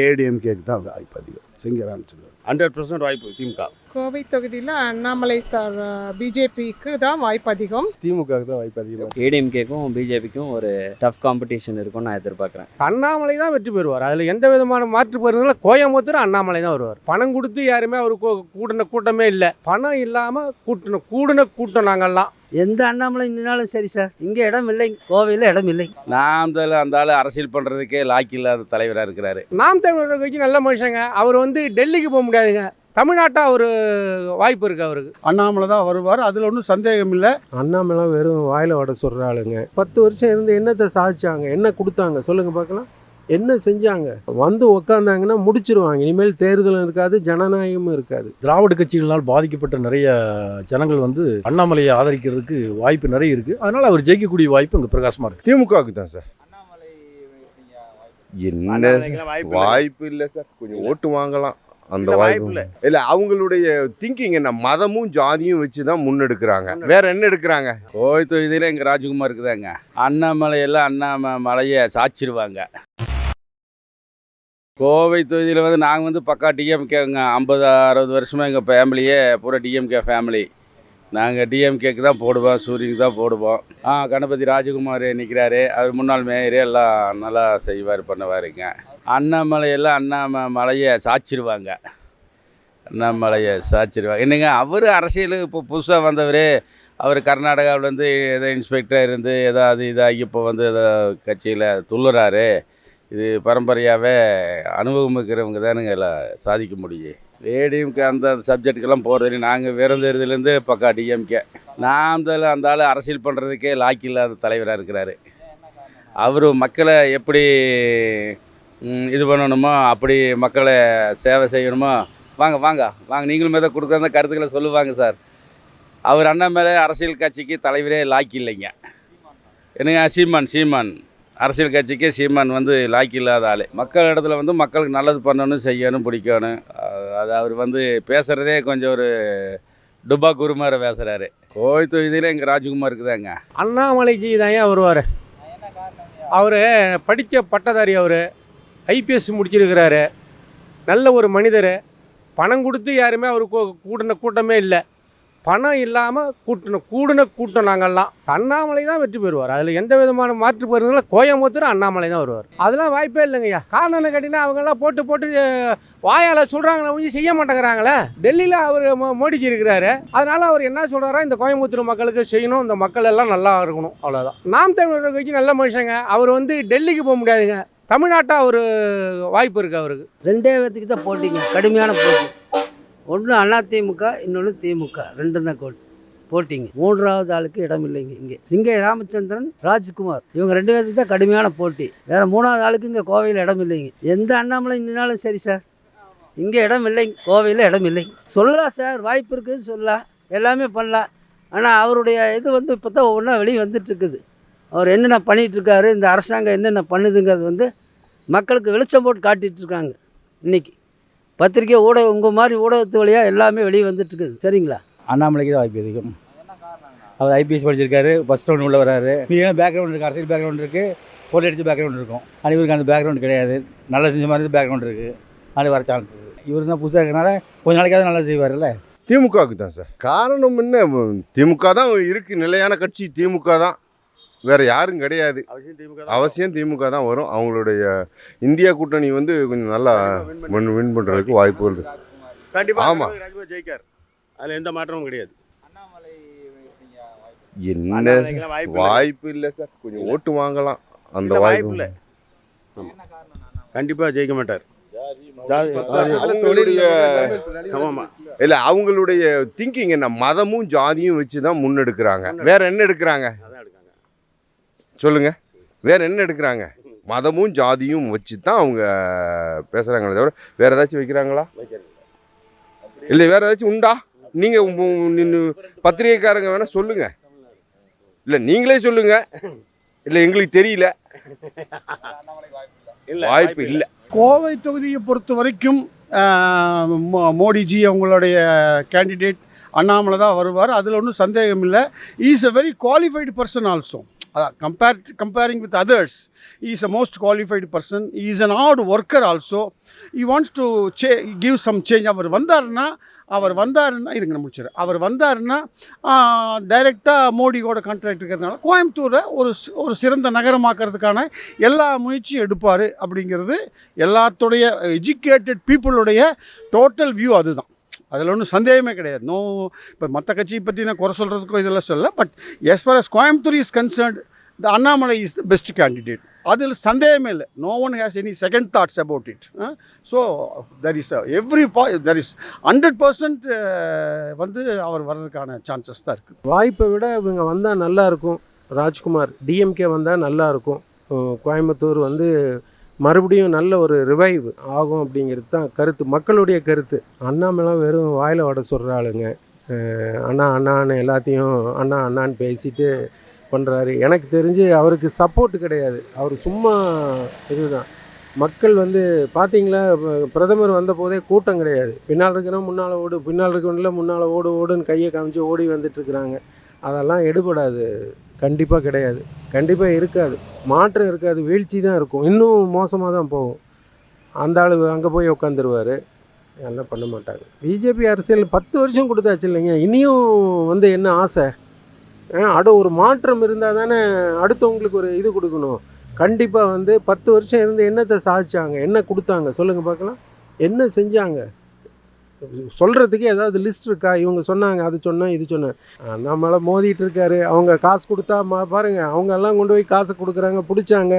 ஏடிஎம்கேக்கு தான் வாய்ப்பு அதிகம். சிங்கராமச்சந்திரன் 100% வாய்ப்பு திமுக. கோவை தொகுதியில் அண்ணாமலை சார் பிஜேபிக்கு தான் வாய்ப்பு அதிகம். திமுகவுக்கு தான் வாய்ப்பு அதிகம். ஏடிஎம்கேக்கும் பிஜேபிக்கும் ஒரு டஃப் காம்படிஷன் இருக்கும்னு நான் எதிர்பார்க்குறேன். அண்ணாமலை தான் வெற்றி பெறுவார். அதில் எந்த விதமான மாற்று பெறுவதில்லை. கோயம்புத்தூர் அண்ணாமலை தான் வருவார். பணம் கொடுத்து யாருமே அவர் கூட்டின கூட்டமே இல்லை. பணம் இல்லாமல் கூட்டின கூட்டம் நாங்கள்லாம். எந்த அண்ணாமலை நின்னாலும் சரி சார், இங்கே இடம் இல்லை, கோவையில் இடம் இல்லை. நாம் அந்த ஆள் அரசியல் பண்ணுறதுக்கே லாக்கி இல்லாத தலைவராக இருக்கிறாரு. நாம் தமிழர் கட்சி நல்ல மனுஷங்க. அவர் டெல்லிக்கு போக முடியாதுங்க. தமிழ்நாட்டை ஒரு வாய்ப்பு இருக்குது அவருக்கு. அண்ணாமலை தான் வருவார், அதில் ஒன்றும் சந்தேகம் இல்லை. அண்ணாமலை வெறும் வாயில் வட சொல்கிற ஆளுங்க. 10 வருஷம் இருந்து என்னத்தை சாதிச்சாங்க, என்ன கொடுத்தாங்க சொல்லுங்கள் பார்க்கலாம். என்ன செஞ்சாங்க? வந்து உக்காந்தாங்கன்னா முடிச்சிருவாங்க. இனிமேல் தேர்தலும் இருக்காது, ஜனநாயகமும் இருக்காது. திராவிட கட்சிகளால் பாதிக்கப்பட்ட நிறைய ஜனங்கள் அண்ணாமலையை ஆதரிக்கிறதுக்கு வாய்ப்பு நிறைய இருக்குது. அதனால் அவர் ஜெயிக்கக்கூடிய வாய்ப்பு இங்கே பிரகாசமாக இருக்குது. திமுகவுக்கு தான் சார். என்ன வாய்ப்பு இல்லை சார். கொஞ்சம் ஓட்டு வாங்கலாம், அந்த வாய்ப்பு இல்லை. அவங்களுடைய திங்கிங் என்ன, மதமும் ஜாதியும் வச்சு தான் முன்னெடுக்கிறாங்க. வேற என்ன எடுக்கிறாங்க? கோவை தொகுதியில் எங்கள் ராஜ்குமார் இருக்குதாங்க. அண்ணாமலையெல்லாம் அண்ணாமலையை சாச்சிருவாங்க. கோவை தொகுதியில் நாங்கள் பக்கா டிஎம்கேங்க. 50-60 வருஷமாக எங்கள் ஃபேமிலியே பூரா டிஎம்கே ஃபேமிலி. நாங்கள் டிஎம்கேக்கு தான் போடுவோம், சூரியனுக்கு தான் போடுவோம். கணபதி ராஜகுமார் நிற்கிறாரு. அவர் முன்னாள் மேயர், எல்லாம் நல்லா செய்வார், பண்ணுவாருங்க. அண்ணாமலையெல்லாம் அண்ணாமலையை சாச்சிருவாங்க. அண்ணாமலையை சாச்சிருவாங்க. என்னங்க அவர் அரசியல் இப்போ புதுசாக வந்தவர். அவர் கர்நாடகாவிலேருந்து ஏதோ இன்ஸ்பெக்டராக இருந்து ஏதாவது இதாகி இப்போ ஏதோ கட்சியில் துள்ளுறாரு. இது பரம்பரையாகவே அனுபவம் இருக்கிறவங்க தானுங்க எல்லாம் சாதிக்க முடியும். ஏடிஎம்கே அந்த சப்ஜெக்டுக்கெல்லாம் போகிறது. நாங்கள் விரந்ததுலேருந்து பக்கா டிஎம்கே. நாம் அந்த ஆள் அரசியல் பண்ணுறதுக்கே லாக்கி இல்லாத தலைவராக இருக்கிறாரு. அவர் மக்களை எப்படி இது பண்ணணுமோ, அப்படி மக்களை சேவை செய்யணுமோ. வாங்க வாங்க வாங்க, நீங்களும் ஏதோ கொடுக்குற கருத்துக்களை சொல்லுவாங்க சார். அவர் அண்ணாமலை அரசியல் கட்சிக்கு தலைவரே லாக்கி இல்லைங்க. என்னங்க சீமான் அரசியல் கட்சிக்கே சீமான் லாக்கி இல்லாத ஆள். மக்கள் இடத்துல மக்களுக்கு நல்லது பண்ணணும், செய்யணும், பிடிக்கணும். அது அவர் பேசுகிறதே கொஞ்சம் ஒரு டுபா குருமாரை பேசுகிறாரு. கோவை தொகுதியில் எங்கள் ராஜ்குமார் இருக்குதாங்க. அண்ணாமலைக்கு தான் ஏன் வருவார்? அவர் படித்த பட்டதாரி. அவர் ஐபிஎஸ் முடிச்சிருக்கிறாரு. நல்ல ஒரு மனிதர். பணம் கொடுத்து யாருமே அவர் கூட்டின கூட்டமே இல்லை. பணம் இல்லாமல் கூட்டின கூட்டம் நாங்கள்லாம். அண்ணாமலை தான் வெற்றி பெறுவார். அதில் எந்த விதமான மாற்று பெறுவதில்லை. கோயம்புத்தூர் அண்ணாமலை தான் வருவார். அதெல்லாம் வாய்ப்பே இல்லைங்கய்யா. காரணம் என்ன கேட்டிங்கன்னா, அவங்கெல்லாம் போட்டு வாயால் சொல்கிறாங்களே ஒழிஞ்சு செய்ய மாட்டேங்கிறாங்களே. டெல்லியில் அவர் மோடிஜி இருக்கிறாரு. அதனால் அவர் என்ன சொல்கிறாரா, இந்த கோயம்புத்தூர் மக்களுக்கு செய்யணும், இந்த மக்கள் எல்லாம் நல்லா இருக்கணும், அவ்வளோதான். நாம் தமிழர் கட்சி நல்ல மனுஷங்க. அவர் டெல்லிக்கு போக முடியாதுங்க. தமிழ்நாட்டை ஒரு வாய்ப்பு இருக்குது அவருக்கு. ரெண்டே பேத்துக்கு தான் போட்டிங்க, கடுமையான போட்டி. ஒன்று அதிமுக, இன்னொன்று திமுக, ரெண்டும் தான் போட்டிங்க. மூன்றாவது ஆளுக்கு இடம் இல்லைங்க. இங்கே ராமச்சந்திரன், ராஜ்குமார், இவங்க 2 பேருக்கு தான் கடுமையான போட்டி. வேறு 3வது ஆளுக்கு இங்கே கோவையில் இடம் இல்லைங்க. எந்த அண்ணாமலை நின்னாலும் சரி சார், இங்கே இடம் இல்லைங்க, கோவையில் இடம் இல்லைங்க. சொல்லலாம் சார், வாய்ப்பு இருக்குது, சொல்லலாம், எல்லாமே பண்ணலாம். ஆனால் அவருடைய இது இப்போ தான் ஒவ்வொன்றா வெளியே வந்துட்டுருக்குது. அவர் என்னென்ன பண்ணிகிட்ருக்காரு, இந்த அரசாங்கம் என்னென்ன பண்ணுதுங்கிறது மக்களுக்கு வெளிச்சம் போட்டு காட்டிகிட்ருக்காங்க. இன்றைக்கி பத்திரிக்கை ஊடகம், உங்கள் மாதிரி ஊடகத்து வழியாக எல்லாமே வெளியே வந்துட்டுருக்குது. சரிங்களா? அண்ணாமலைக்கு தான் வாய்ப்பு அதிகம். அவர் ஐபிஎஸ் படிச்சிருக்காரு, ஃபஸ்ட் ரவுண்ட் உள்ள வராரு. ஏன்னா பேக்ரவுண்ட் இருக்குது, அரசியல் பேக்ரவுண்ட் இருக்குது, போட்டோ அடித்த பேக்ரவுண்ட் இருக்கும். ஆனால் இவருக்கு அந்த பேக்ரவுண்ட் கிடையாது. நல்லா செஞ்ச மாதிரி பேக்ரவுண்ட் இருக்குது. அது வர சான்ஸ் இருக்குது. இவருக்கு தான் புதுசாக இருக்கனால கொஞ்ச நாளைக்காவது நல்லா செய்வார்ல. திமுகவுக்கு தான் சார். காரணம் என்ன, திமுக தான் இருக்குது, நிலையான கட்சி திமுக தான், வேறு யாரும் கிடையாது. அவசியம் திமுக தான் வரும். அவங்களுடைய இந்தியா கூட்டணி கொஞ்சம் நல்லா வின் பண்ணுறதுக்கு வாய்ப்பு இருக்குது. கண்டிப்பாக. ஆமாம், ஜெயிக்கார். அதில் எந்த மாற்றமும் கிடையாது. என்ன வாய்ப்பு இல்லை சார். கொஞ்சம் ஓட்டு வாங்கலாம், அந்த வாய்ப்பு இல்லை. கண்டிப்பாக ஜெயிக்க மாட்டார். இல்லை, அவங்களுடைய திங்கிங் என்ன, மதமும் ஜாதியும் வச்சு தான் முன்னெடுக்கிறாங்க. வேற என்ன எடுக்கிறாங்க சொல்லுங்க? வேற என்ன எடுக்கிறாங்க? மதமும் ஜாதியும் வச்சு தான் அவங்க பேசுகிறாங்களே தவிர வேறு ஏதாச்சும் வைக்கிறாங்களா? இல்லை, வேறு ஏதாச்சும் உண்டா? நீங்கள் பத்திரிகைக்காரங்க வேணால் சொல்லுங்கள். இல்லை, நீங்களே சொல்லுங்கள். இல்லை, எங்களுக்கு தெரியல, வாய்ப்பு இல்லை. கோவை தொகுதியை பொறுத்த வரைக்கும் மோடிஜி அவங்களுடைய கேண்டிடேட் அண்ணாமலை தான் வருவார். அதில் ஒன்றும் சந்தேகம் இல்லை. Is a very qualified person also. comparing with others, he is a most qualified person. He is an hard worker also. He wants to give some change. அவர் வந்தாருன்னா இருங்க நான் முடிச்சிடுறேன். அவர் வந்தாருன்னா டைரெக்டாக மோடியோட கான்ட்ராக்ட் இருக்கிறதுனால கோயம்புத்தூரை ஒரு சிறந்த நகரமாக்கிறதுக்கான எல்லா முயற்சியும் எடுப்பார் அப்படிங்கிறது எல்லாத்துடைய எஜுகேட்டட் பீப்புளுடைய டோட்டல் வியூ அதுதான். அதில் ஒன்றும் சந்தேகமே கிடையாது. இப்போ மற்ற கட்சியை பற்றி நான் குறை சொல்கிறதுக்கோ இதெல்லாம் சொல்லலை. But as far as Coimbatore is concerned, the Annamalai is the best candidate. அதில் சந்தேகமே இல்லை. No one has any second thoughts about it. So there is there is 100% வந்து அவர் வர்றதுக்கான சான்சஸ் தான் இருக்குது. வாய்ப்பை விட இவங்க வந்தால் நல்லாயிருக்கும். ராஜ்குமார் டிஎம்கே வந்தால் நல்லாயிருக்கும். கோயம்புத்தூர் வந்து மறுபடியும் நல்ல ஒரு ரிவைவ் ஆகும் அப்படிங்கிறது தான் கருத்து, மக்களுடைய கருத்து. அண்ணாமலை வெறும் வாயில் வட சொல்கிற ஆளுங்க. அண்ணான்னு எல்லாத்தையும் அண்ணான்னு பேசிட்டு பண்ணுறாரு. எனக்கு தெரிஞ்சு அவருக்கு சப்போர்ட் கிடையாது. அவர் சும்மா இதுதான். மக்கள் வந்து பார்த்தீங்களா, பிரதமர் வந்த போதே கூட்டம் கிடையாது. பின்னால் இருக்கிறவங்க முன்னால் ஓடு, பின்னால் இருக்கிறவங்கள முன்னால் ஓடுன்னு கையை காமிச்சு ஓடி வந்துட்டுருக்குறாங்க. அதெல்லாம் எடுபடாது. கண்டிப்பாக கிடையாது, கண்டிப்பாக இருக்காது, மாற்றம் இருக்காது, வீழ்ச்சி தான் இருக்கும். இன்னும் மோசமாக தான் போகும். அந்த ஆள் அங்கே போய் உட்காந்துருவார். எல்லாம் பண்ண மாட்டாங்க. பிஜேபி அரசியல் 10 வருஷம் கொடுத்தாச்சு இல்லைங்க. இனியும் வந்து என்ன ஆசை? ஒரு மாற்றம் இருந்தால் தானே அடுத்தவங்களுக்கு ஒரு இது கொடுக்கணும். கண்டிப்பாக வந்து 10 வருஷம் இருந்து என்னத்தை சாதிச்சாங்க, என்ன கொடுத்தாங்க சொல்லுங்கள் பார்க்கலாம். என்ன செஞ்சாங்க சொல்கிறதுக்கு ஏதாவது லிஸ்ட் இருக்கா? இவங்க சொன்னாங்க, அது சொன்னேன், இது சொன்னேன். நம்மளை மோதிட்டு இருக்காரு. அவங்க காசு கொடுத்தா பாருங்கள், அவங்க எல்லாம் கொண்டு போய் காசை கொடுக்குறாங்க, பிடிச்சாங்க,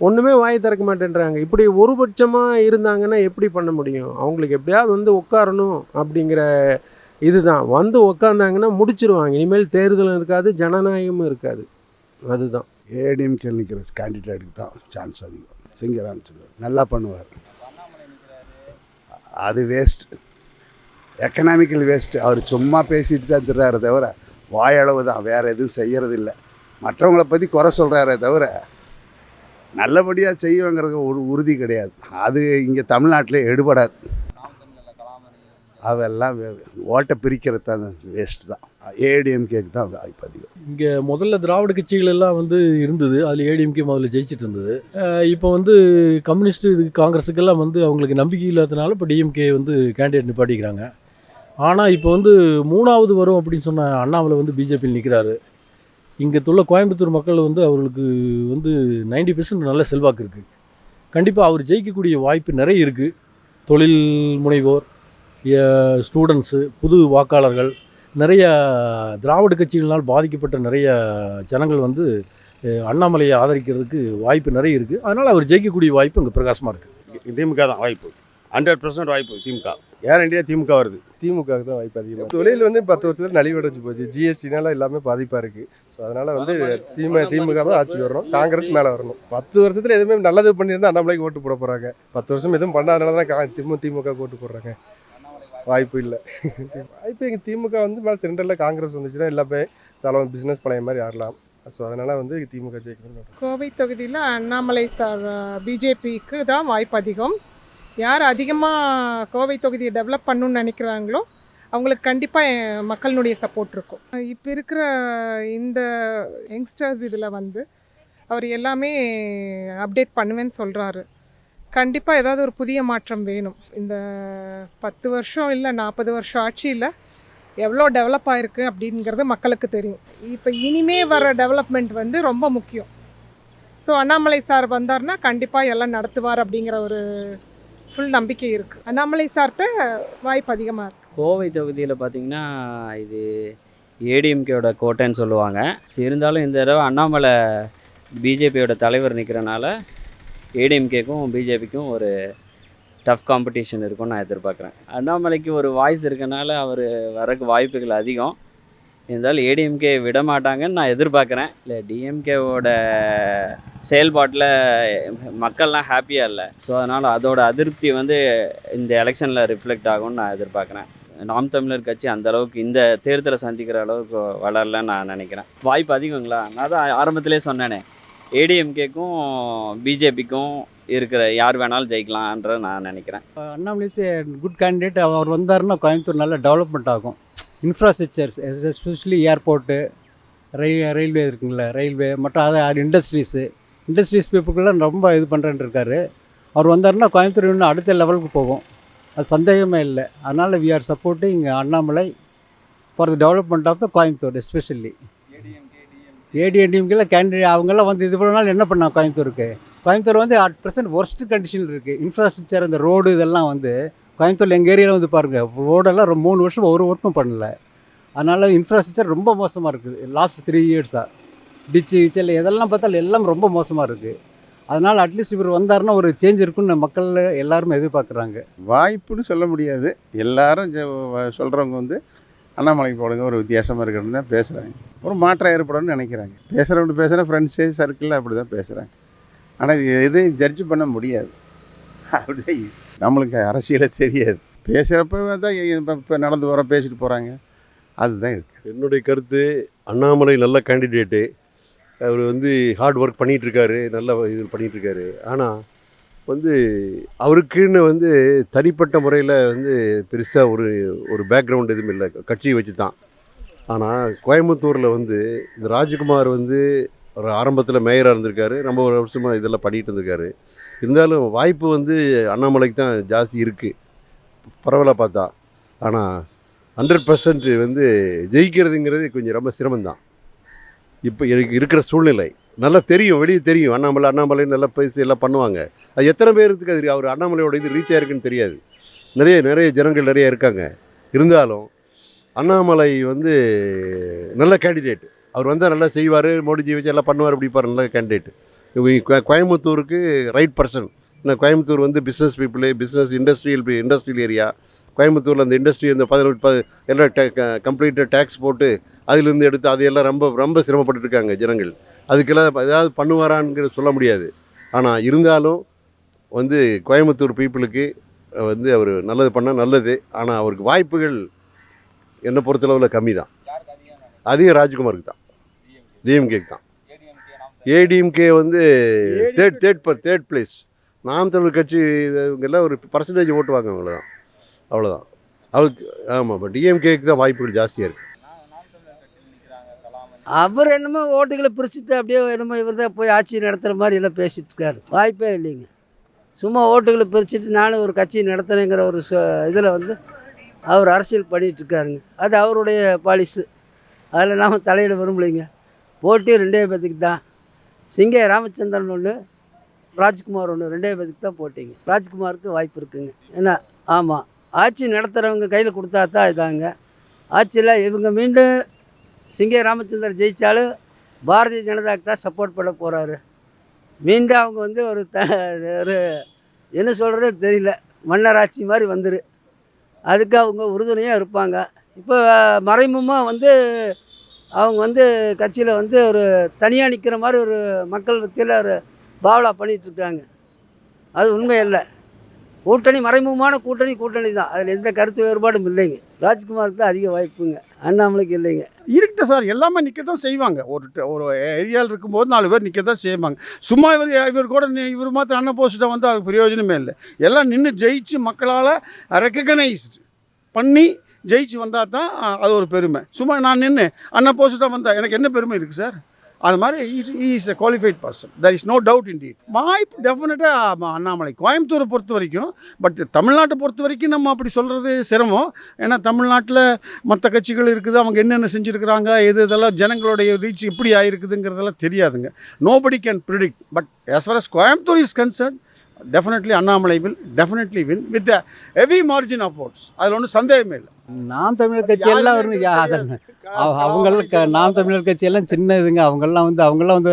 ஒன்றுமே வாய் திறக்க மாட்டேன்றாங்க. இப்படி ஒருபட்சமாக இருந்தாங்கன்னா எப்படி பண்ண முடியும்? அவங்களுக்கு எப்படியாவது வந்து உட்காரணும் அப்படிங்கிற இதுதான். வந்து உட்காந்தாங்கன்னா முடிச்சிருவாங்க. இனிமேல் தேர்தலும் இருக்காது, ஜனநாயகமும் இருக்காது. அதுதான். ஏடிஎம்கே நிற்கிற கேண்டிடேட்டுக்கு தான் சான்ஸ் அதிகம். சிங்கராமச்சந்திரன் நல்லா பண்ணுவார். அது வேஸ்ட், எக்கனாமிக்கல் வேஸ்ட்டு. அவர் சும்மா பேசிட்டு தான் திருறாரு தவிர வாயளவு தான், வேறு எதுவும் செய்கிறது இல்லை. மற்றவங்களை பற்றி குறை சொல்கிறாரே தவிர நல்லபடியாக செய்வாங்கிறது ஒரு உறுதி கிடையாது. அது இங்கே தமிழ்நாட்டில் எடுபடாது. அதெல்லாம் ஓட்டை பிரிக்கிறது தான் வேஸ்ட்டு தான். ஏடிஎம்கேக்கு தான் வாய்ப்பு அதிகம். இங்கே முதல்ல திராவிட கட்சிகள் எல்லாம் வந்து இருந்தது. அதில் ஏடிஎம்கே முதல்ல ஜெயிச்சிட்டு இருந்தது. இப்போ வந்து கம்யூனிஸ்ட்டு இது காங்கிரஸுக்கெல்லாம் வந்து அவங்களுக்கு நம்பிக்கை இல்லாதனால இப்போ டிஎம்கே வந்து கேண்டிடேட் நிப்பாட்டிக்கிறாங்க. ஆனால் இப்போ வந்து 3வது வரும் அப்படின்னு சொன்ன அண்ணாமலை வந்து பிஜேபியில் நிற்கிறாரு. இங்கே உள்ள கோயம்புத்தூர் மக்கள் வந்து அவர்களுக்கு வந்து 90% நல்ல செல்வாக்கு இருக்குது. கண்டிப்பாக அவர் ஜெயிக்கக்கூடிய வாய்ப்பு நிறைய இருக்குது. தொழில் முனைவோர், ஸ்டூடெண்ட்ஸு, புது வாக்காளர்கள், நிறைய திராவிட கட்சிகளால் பாதிக்கப்பட்ட நிறைய ஜனங்கள் வந்து அண்ணாமலையை ஆதரிக்கிறதுக்கு வாய்ப்பு நிறைய இருக்குது. அதனால் அவர் ஜெயிக்கக்கூடிய வாய்ப்பு இங்கே பிரகாசமாக இருக்குது. திமுக தான் வாய்ப்பு, 100% வாய்ப்பு. திமுக கேரண்டியாக திமுக வருது. திமுகவுக்கு தான் வாய்ப்பு அதிகமாக. தொழில் வந்து 10 வருஷத்தில் நலிவடைஞ்சு போச்சு. ஜிஎஸ்டினால எல்லாமே பாதிப்பாக இருக்குது. ஸோ அதனால் வந்து திமுக தான் ஆட்சி வரணும், காங்கிரஸ் மேலே வரணும். 10 வருஷத்தில் எதுவுமே நல்லது பண்ணியிருந்தால் அண்ணாமலைக்கு ஓட்டு போட போகிறாங்க. 10 வருஷம் எதுவும் பண்ணாதனால தான் திமுக ஓட்டு போடுறாங்க. வாய்ப்பு இல்லை. வாய்ப்பு எங்கள் திமுக வந்து மேலே சென்ட்ரலில் காங்கிரஸ் வந்துச்சுன்னா எல்லாமே செலவு பிஸ்னஸ் பழைய மாதிரி ஆடலாம். ஸோ அதனால் வந்து திமுக ஜெயிக்கணும். கோவை தொகுதியில் அண்ணாமலை சார் பிஜேபிக்கு தான் வாய்ப்பு அதிகம். யார் அதிகமாக கோவை தொகுதியை டெவலப் பண்ணணுன்னு நினைக்கிறாங்களோ அவங்களுக்கு கண்டிப்பாக மக்களினுடைய சப்போர்ட் இருக்கும். இப்போ இருக்கிற இந்த யங்ஸ்டர்ஸ் இதில் வந்து அவர் எல்லாமே அப்டேட் பண்ணுவேன்னு சொல்கிறாரு. கண்டிப்பாக ஏதாவது ஒரு புதிய மாற்றம் வேணும். இந்த 10 வருஷம் இல்லை 40 வருஷம் ஆட்சியில் எவ்வளோ டெவலப் ஆகிருக்கு அப்படிங்கிறது மக்களுக்கு தெரியும். இப்போ இனிமே வர டெவலப்மெண்ட் வந்து ரொம்ப முக்கியம். ஸோ அண்ணாமலை சார் வந்தார்னா கண்டிப்பாக எல்லாம் நடத்துவார் அப்படிங்கிற ஒரு ஃபுல் நம்பிக்கை இருக்குது. அண்ணாமலை சார்கிட்ட வாய்ப்பு அதிகமாக இருக்குது. கோவை தொகுதியில் பார்த்திங்கன்னா இது ஏடிஎம்கேயோட கோட்டைன்னு சொல்லுவாங்க. இருந்தாலும் இந்த தடவை அண்ணாமலை பிஜேபியோட தலைவர் நிற்கிறனால ஏடிஎம்கேக்கும் பிஜேபிக்கும் ஒரு டஃப் காம்படிஷன் இருக்கும்னு நான் எதிர்பார்க்குறேன். அண்ணாமலைக்கு ஒரு வாய்ஸ் இருக்கனால அவர் வரக்கு வாய்ப்புகள் அதிகம். இருந்தாலும் ஏடிஎம்கே விட மாட்டாங்கன்னு நான் எதிர்பார்க்குறேன். இல்லை, டிஎம்கேவோட செயல்பாட்டில் மக்கள்லாம் ஹாப்பியாக இல்லை. ஸோ அதனால் அதோட அதிருப்தி வந்து இந்த எலெக்ஷனில் ரிஃப்ளெக்ட் ஆகும்னு நான் எதிர்பார்க்குறேன். நாம் தமிழர் கட்சி அந்தளவுக்கு இந்த தேர்தலை சந்திக்கிற அளவுக்கு வளரலன்னு நான் நினைக்கிறேன். வாய்ப்பு அதிகங்களா? நான் தான் ஆரம்பத்திலே சொன்னேனே, ஏடிஎம்கேக்கும் பிஜேபிக்கும் இருக்கிற யார் வேணாலும் ஜெயிக்கலான்ற நான் நினைக்கிறேன். Annamalai good candidate. அவர் வந்தாருன்னா கோயம்புத்தூர் நல்ல டெவலப்மெண்ட் ஆகும். இன்ஃப்ராஸ்ட்ரக்சர்ஸ் எஸ்பெஷலி ஏர்போர்ட்டு, ரயில்வே இருக்குங்கள, ரயில்வே மற்றும் அது இண்டஸ்ட்ரீஸ் பீப்புக்கெல்லாம் ரொம்ப இது பண்ணுறேன்னு இருக்காரு. அவர் வந்தாருன்னா கோயம்புத்தூர் இன்னும் அடுத்த லெவலுக்கு போகும், அது சந்தேகமே இல்லை. அதனால் we are supporting Annamalai for the development of the Coimbatore. Especially ஏடிஎம்கேல கேண்டிடேட் அவங்கெல்லாம் வந்து இது நாள் என்ன பண்ணாங்க கோயம்புத்தூருக்கு? கோயம்புத்தூர் வந்து அட் ப்ரெசென்ட் ஒர்ஸ்ட் கண்டிஷனில் இருக்குது. இன்ஃப்ராஸ்ட்ரக்சர், இந்த ரோடு இதெல்லாம் வந்து கோயம்புத்தூரில் எங்கள் ஏரியாவில் வந்து பாருங்கள், ரோடெல்லாம் 3 வருஷம் ஒரு ஒர்க்கும் பண்ணல. அதனால் இன்ஃப்ராஸ்ட்ரக்சர் ரொம்ப மோசமாக இருக்குது. லாஸ்ட் 3 இயர்ஸாக டிச்சு கிச்சல் இதெல்லாம் பார்த்தாலும் எல்லாம் ரொம்ப மோசமாக இருக்குது. அதனால் அட்லீஸ்ட் இவர் வந்தாருன்னா ஒரு சேஞ்ச் இருக்குன்னு மக்கள் எல்லாருமே எதிர்பார்க்குறாங்க. வாய்ப்புன்னு சொல்ல முடியாது. எல்லாரும் சொல்கிறவங்க வந்து அண்ணாமலைக்கு போடுங்க, ஒரு வித்தியாசமாக இருக்கிறது தான் பேசுகிறாங்க. ஒரு மாற்றம் ஏற்படும்னு நினைக்கிறாங்க. பேசுகிற ஃப்ரெண்ட்ஸு சர்க்கிளில் அப்படி தான் பேசுகிறாங்க. ஆனால் இது எதையும் ஜட்ஜ் பண்ண முடியாது. அப்படியே நம்மளுக்கு அரசியலே தெரியாது. பேசுகிறப்ப தான் இப்போ நடந்து வர பேசிட்டு போகிறாங்க, அதுதான் இருக்குது. என்னுடைய கருத்து, அண்ணாமலை நல்ல கேண்டிடேட்டு. அவர் வந்து ஹார்ட் ஒர்க் பண்ணிகிட்ருக்காரு, நல்ல இது பண்ணிகிட்ருக்காரு. ஆனால் வந்து அவருக்குன்னு வந்து தனிப்பட்ட முறையில் வந்து பெருசாக ஒரு பேக்ரவுண்ட் எதுவும் இல்லை, கட்சியை வச்சு தான். ஆனால் கோயம்புத்தூரில் வந்து இந்த ராஜ்குமார் வந்து ஒரு ஆரம்பத்தில் மேயராக இருந்திருக்காரு, ரொம்ப ஒரு வருஷமாக இதெல்லாம் பண்ணிகிட்டு இருந்திருக்காரு. இருந்தாலும் வாய்ப்பு வந்து அண்ணாமலைக்கு தான் ஜாஸ்தி இருக்குது பரவலாக பார்த்தா. ஆனால் 100% வந்து ஜெயிக்கிறதுங்கிறது கொஞ்சம் ரொம்ப சிரமம்தான் இப்போ இருக்கிற சூழ்நிலை. நல்லா தெரியும், வெளியே தெரியும் அண்ணாமலை நல்லா பேசி எல்லாம் பண்ணுவாங்க. அது எத்தனை பேருக்கு அது அவர் அண்ணாமலையோட இது ரீச் ஆயிருக்குன்னு தெரியாது. நிறைய ஜனங்கள் நிறைய இருக்காங்க. இருந்தாலும் அண்ணாமலை வந்து நல்ல கேண்டிடேட். அவர் வந்தால் நல்லா செய்வார், மோடிஜி வச்சு எல்லாம் பண்ணுவார், அப்படிப்பார். நல்ல கேண்டிடேட். கோயம்புத்தூருக்கு ரைட் பர்சன். ஏன்னா கோயம்புத்தூர் வந்து பிஸ்னஸ் பீப்புளு, இண்டஸ்ட்ரியல் ஏரியா. கோயம்புத்தூரில் அந்த இண்டஸ்ட்ரி அந்த 18 எல்லாம் கம்ப்ளீட்டாக டேக்ஸ் போட்டு அதிலேருந்து எடுத்து அதையெல்லாம் ரொம்ப சிரமப்பட்டு இருக்காங்க ஜனங்கள். அதுக்கெல்லாம் ஏதாவது பண்ணுவாரான்னு சொல்ல முடியாது. ஆனால் இருந்தாலும் வந்து கோயம்புத்தூர் பீப்புளுக்கு வந்து அவர் நல்லது பண்ணால் நல்லது. ஆனால் அவருக்கு வாய்ப்புகள் என்னை பொறுத்தளவில் கம்மி தான். அதிகம் ராஜ்குமாருக்கு தான், டிஎம்கேக்கு தான். ஏடிஎம்கே வந்து தேர்ட் பிளேஸ். நாம் தமிழர் கட்சி இவங்கெல்லாம் ஒரு பர்சன்டேஜ் ஓட்டுவாங்க, அவ்வளோதான். அவருக்கு ஆமாம். பட் டிஎம்கேக்கு தான் வாய்ப்புகள் ஜாஸ்தியாக இருக்குது. அவர் என்னமோ ஓட்டுகளை பிரிச்சுட்டு அப்படியே என்னமோ இவர் தான் போய் ஆட்சி நடத்துகிற மாதிரி எல்லாம் பேசிட்டு இருக்காரு. வாய்ப்பே இல்லைங்க. சும்மா ஓட்டுகளை பிரிச்சுட்டு நானும் ஒரு கட்சி நடத்துனேங்கிற ஒரு இதில் வந்து அவர் அரசியல் பண்ணிகிட்ருக்காருங்க. அது அவருடைய பாலிசு, அதில் நாம் தலையிட விரும்பலைங்க. போட்டி 2 பேத்துக்கு தான். சிங்கை ராமச்சந்திரன் ஒன்று, ராஜ்குமார் ஒன்று, 2 பேத்துக்கு தான் போட்டிங்க. ராஜ்குமாருக்கு வாய்ப்பு இருக்குங்க. ஏன்னா ஆமாம், ஆட்சி நடத்துகிறவங்க கையில் கொடுத்தா தான் இதாங்க. ஆட்சியில் இவங்க மீண்டும் சிங்கை ராமச்சந்திரன் ஜெயித்தாலும் பாரதிய ஜனதாவுக்கு தான் சப்போர்ட் பண்ண போகிறாரு. மீண்டும் அவங்க வந்து ஒரு என்ன சொல்கிறதே தெரியல, மன்னராட்சி மாதிரி வந்துரு. அதுக்கு அவங்க உறுதுணையாக இருப்பாங்க. இப்போ மறைமுகமாக வந்து அவங்க வந்து கட்சியில் வந்து ஒரு தனியாக நிற்கிற மாதிரி ஒரு மக்கள் மத்தியில் ஒரு பாவலா பண்ணிகிட்ருக்காங்க. அது உண்மை இல்லை. கூட்டணி மறைமுகமான கூட்டணி தான். அதில் எந்த கருத்து வேறுபாடும் இல்லைங்க. ராஜ்குமாருக்கு தான் அதிக வாய்ப்புங்க, அண்ணாமலைக்கு இல்லைங்க. இருக்குது சார், எல்லாமே நிற்க தான் செய்வாங்க. ஒரு ஏரியாவில் இருக்கும்போது 4 பேர் நிற்க தான் செய்வாங்க. சும்மா இவர் கூட இவர் மாத்திரம் அண்ணன் போஸ்ட்டாக வந்து அதுக்கு பிரயோஜனமே இல்லை. எல்லாம் நின்று ஜெயிச்சு மக்களால் ரெக்கக்னைஸ்டு பண்ணி ஜெயிச்சு வந்தால் தான் அது ஒரு பெருமை. சும்மா நான் நின்று அண்ணன் போஸ்ட்டாக வந்தால் எனக்கு என்ன பெருமை இருக்குது சார்? அது மாதிரி is a qualified person, there is no doubt in it. வாய்ப்பு டெஃபினட்டாக அண்ணாமலை கோயம்புத்தூரை பொறுத்த வரைக்கும். பட் தமிழ்நாட்டை பொறுத்த வரைக்கும் நம்ம அப்படி சொல்கிறது சிரமம். ஏன்னா தமிழ்நாட்டில் மற்ற கட்சிகள் இருக்குது, அவங்க என்னென்ன செஞ்சுருக்கிறாங்க, இதெல்லாம் ஜனங்களுடைய ரீச் எப்படி ஆகிருக்குதுங்கிறதெல்லாம் தெரியாதுங்க. Nobody can predict. But as far as Coimbatore is concern, definitely Annamalai will definitely win with a heavy margin of votes. அதில் ஒன்றும் சந்தேகமே இல்லை. நாம் தமிழர் கட்சி எல்லாம் அவங்களுக்கு நாம் தமிழர் கட்சி எல்லாம் சின்ன இதுங்க. அவங்கெல்லாம் வந்து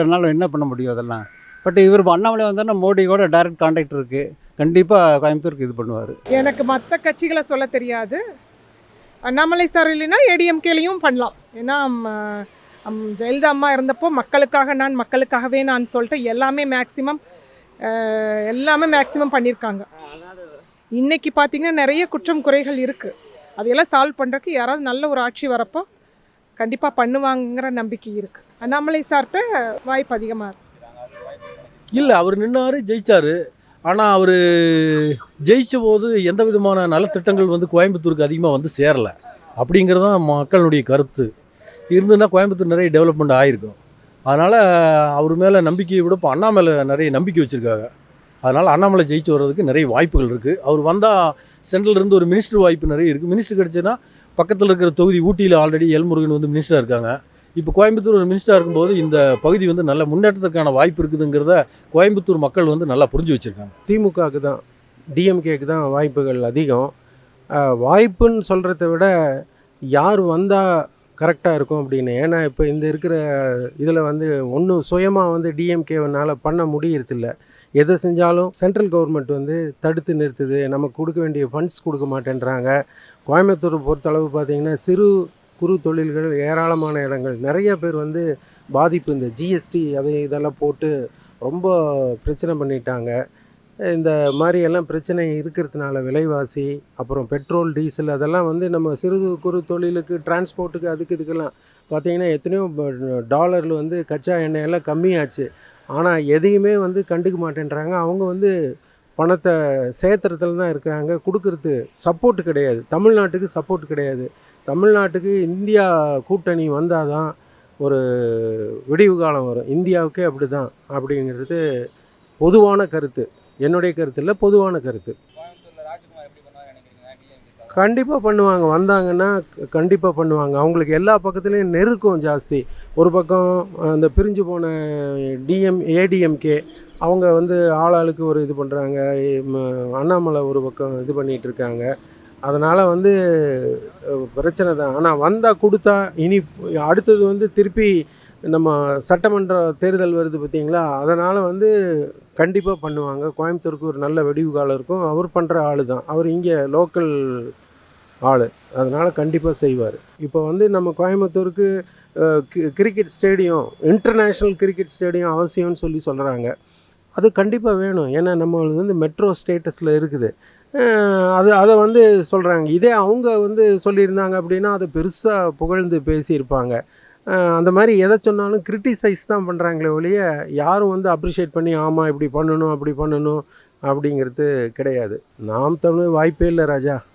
அதனால என்ன பண்ண முடியும் அதெல்லாம். பட் இவர் அண்ணாமலை வந்தால் மோடியோட டைரக்ட் கான்டாக்ட் இருக்குது. கண்டிப்பாக கோயம்புத்தூருக்கு இது பண்ணுவார். எனக்கு மற்ற கட்சிகளை சொல்ல தெரியாது. அண்ணாமலை சார் இல்லைன்னா ஏடிஎம்கேலையும் பண்ணலாம். ஏன்னா ஜெயலலிதா அம்மா இருந்தப்போ மக்களுக்காகவே நான் சொல்லிட்டு எல்லாமே மேக்ஸிமம் பண்ணியிருக்காங்க. இன்றைக்கி பார்த்திங்கன்னா நிறைய குற்றம் குறைகள் இருக்குது. அதையெல்லாம் சால்வ் பண்ணுறதுக்கு யாராவது நல்ல ஒரு ஆட்சி வரப்போ கண்டிப்பாக பண்ணுவாங்கிற நம்பிக்கை இருக்குது. அண்ணாமலை சார்கிட்ட வாய்ப்பு அதிகமாக இருக்குது. இல்லை, அவர் நின்னார், ஜெயித்தார். ஆனால் அவர் ஜெயித்த போது எந்த விதமான நலத்திட்டங்கள் வந்து கோயம்புத்தூருக்கு அதிகமாக வந்து சேரலை அப்படிங்கிறது தான் மக்களுடைய கருத்து. இருந்துன்னா கோயம்புத்தூர் நிறைய டெவலப்மெண்ட் ஆகிருக்கும். அதனால் அவர் மேலே நம்பிக்கையை விட இப்போ அண்ணா மேலே நிறைய நம்பிக்கை வச்சுருக்காங்க. அதனால் அண்ணாமலை ஜெயிச்சு வர்றதுக்கு நிறைய வாய்ப்புகள் இருக்குது. அவர் வந்தால் சென்ட்ரல்லேருந்து ஒரு மினிஸ்டர் வாய்ப்பு நிறைய இருக்குது. மினிஸ்டர் கிடச்சுன்னா பக்கத்தில் இருக்கிற தொகுதி ஊட்டியில் ஆல்ரெடி எல்முருகன் வந்து மினிஸ்டராக இருக்காங்க. இப்போ கோயம்புத்தூர் ஒரு மினிஸ்டராக இருக்கும்போது இந்த பகுதி வந்து நல்ல முன்னேற்றத்துக்கான வாய்ப்பு இருக்குதுங்கிறத கோயம்புத்தூர் மக்கள் வந்து நல்லா புரிஞ்சு வச்சுருக்காங்க. திமுகவுக்கு தான், டிஎம்கேக்கு தான் வாய்ப்புகள் அதிகம். வாய்ப்புன்னு சொல்கிறத விட யார் வந்தால் கரெக்டாக இருக்கும் அப்படின்னு. ஏன்னா இப்போ இந்த இருக்கிற இதில் வந்து ஒன்றும் சுயமாக வந்து டிஎம்கேவனால் பண்ண முடியறதில்ல. எதை செஞ்சாலும் சென்ட்ரல் கவர்மெண்ட் வந்து தடுத்து நிறுத்துது. நமக்கு கொடுக்க வேண்டிய ஃபண்ட்ஸ் கொடுக்க மாட்டேன்றாங்க. கோயம்புத்தூர் பொறுத்தளவு பார்த்திங்கன்னா சிறு குறு தொழில்கள் ஏராளமான இடங்கள், நிறைய பேர் வந்து பாதிப்பு. இந்த ஜிஎஸ்டி இதெல்லாம் போட்டு ரொம்ப பிரச்சனை பண்ணிட்டாங்க. இந்த மாதிரி எல்லாம் பிரச்சனை இருக்கிறதுனால விலைவாசி, அப்புறம் பெட்ரோல் டீசல், அதெல்லாம் வந்து நம்ம சிறு குறு தொழிலுக்கு டிரான்ஸ்போர்ட்டுக்கு அதுக்கு இதுக்கெல்லாம் பார்த்திங்கன்னா எத்தனையோ டாலரில் வந்து கச்சா எண்ணெயெல்லாம் கம்மியாச்சு. ஆனால் எதையுமே வந்து கண்டுக்க மாட்டேன்றாங்க. அவங்க வந்து பணத்தை சேர்த்துறதுல தான் இருக்கிறாங்க. கொடுக்கறது சப்போர்ட் கிடையாது. தமிழ்நாட்டுக்கு சப்போர்ட் கிடையாது. தமிழ்நாட்டுக்கு இந்தியா கூட்டணி வந்தால் தான் ஒரு விடிவு காலம் வரும். இந்தியாவுக்கே அப்படி தான் அப்படிங்கிறது பொதுவான கருத்து. என்னுடைய கருத்து இல்லை, பொதுவான கருத்து. கண்டிப்பாக பண்ணுவாங்க. வந்தாங்கன்னா கண்டிப்பாக பண்ணுவாங்க. அவங்களுக்கு எல்லா பக்கத்துலேயும் நெருக்கம் ஜாஸ்தி. ஒரு பக்கம் அந்த பிரிஞ்சு போன ஏடிஎம்கே அவங்க வந்து ஆளாளுக்கு ஒரு இது பண்ணுறாங்க. அண்ணாமலை ஒரு பக்கம் இது பண்ணிகிட்ருக்காங்க. அதனால் வந்து பிரச்சனை தான். ஆனால் வந்தால் கொடுத்தா இனி அடுத்தது வந்து திருப்பி நம்ம சட்டமன்ற தேர்தல் வருது பார்த்திங்களா, அதனால் வந்து கண்டிப்பாக பண்ணுவாங்க. கோயம்புத்தூருக்கு ஒரு நல்ல வெடிவு காலம் இருக்கும். அவர் பண்ணுற ஆள் தான். அவர் இங்கே லோக்கல் ஆள், அதனால் கண்டிப்பாக செய்வார். இப்போ வந்து நம்ம கோயம்புத்தூருக்கு cricket stadium, international cricket stadium அவசியம்னு சொல்கிறாங்க. அது கண்டிப்பாக வேணும். ஏன்னா நம்மளுக்கு வந்து மெட்ரோ ஸ்டேட்டஸில் இருக்குது. அதை வந்து சொல்கிறாங்க. இதே அவங்க வந்து சொல்லியிருந்தாங்க அப்படின்னா அதை பெருசாக புகழ்ந்து பேசியிருப்பாங்க. அந்த மாதிரி எதை சொன்னாலும் கிரிட்டிசைஸ் தான் பண்ணுறாங்களே ஒழிய யாரும் வந்து அப்ரிஷியேட் பண்ணி ஆமாம் இப்படி பண்ணணும் அப்படி பண்ணணும் அப்படிங்கிறது கிடையாது. நாம் தமிழ் வாய்ப்பே இல்லை ராஜா.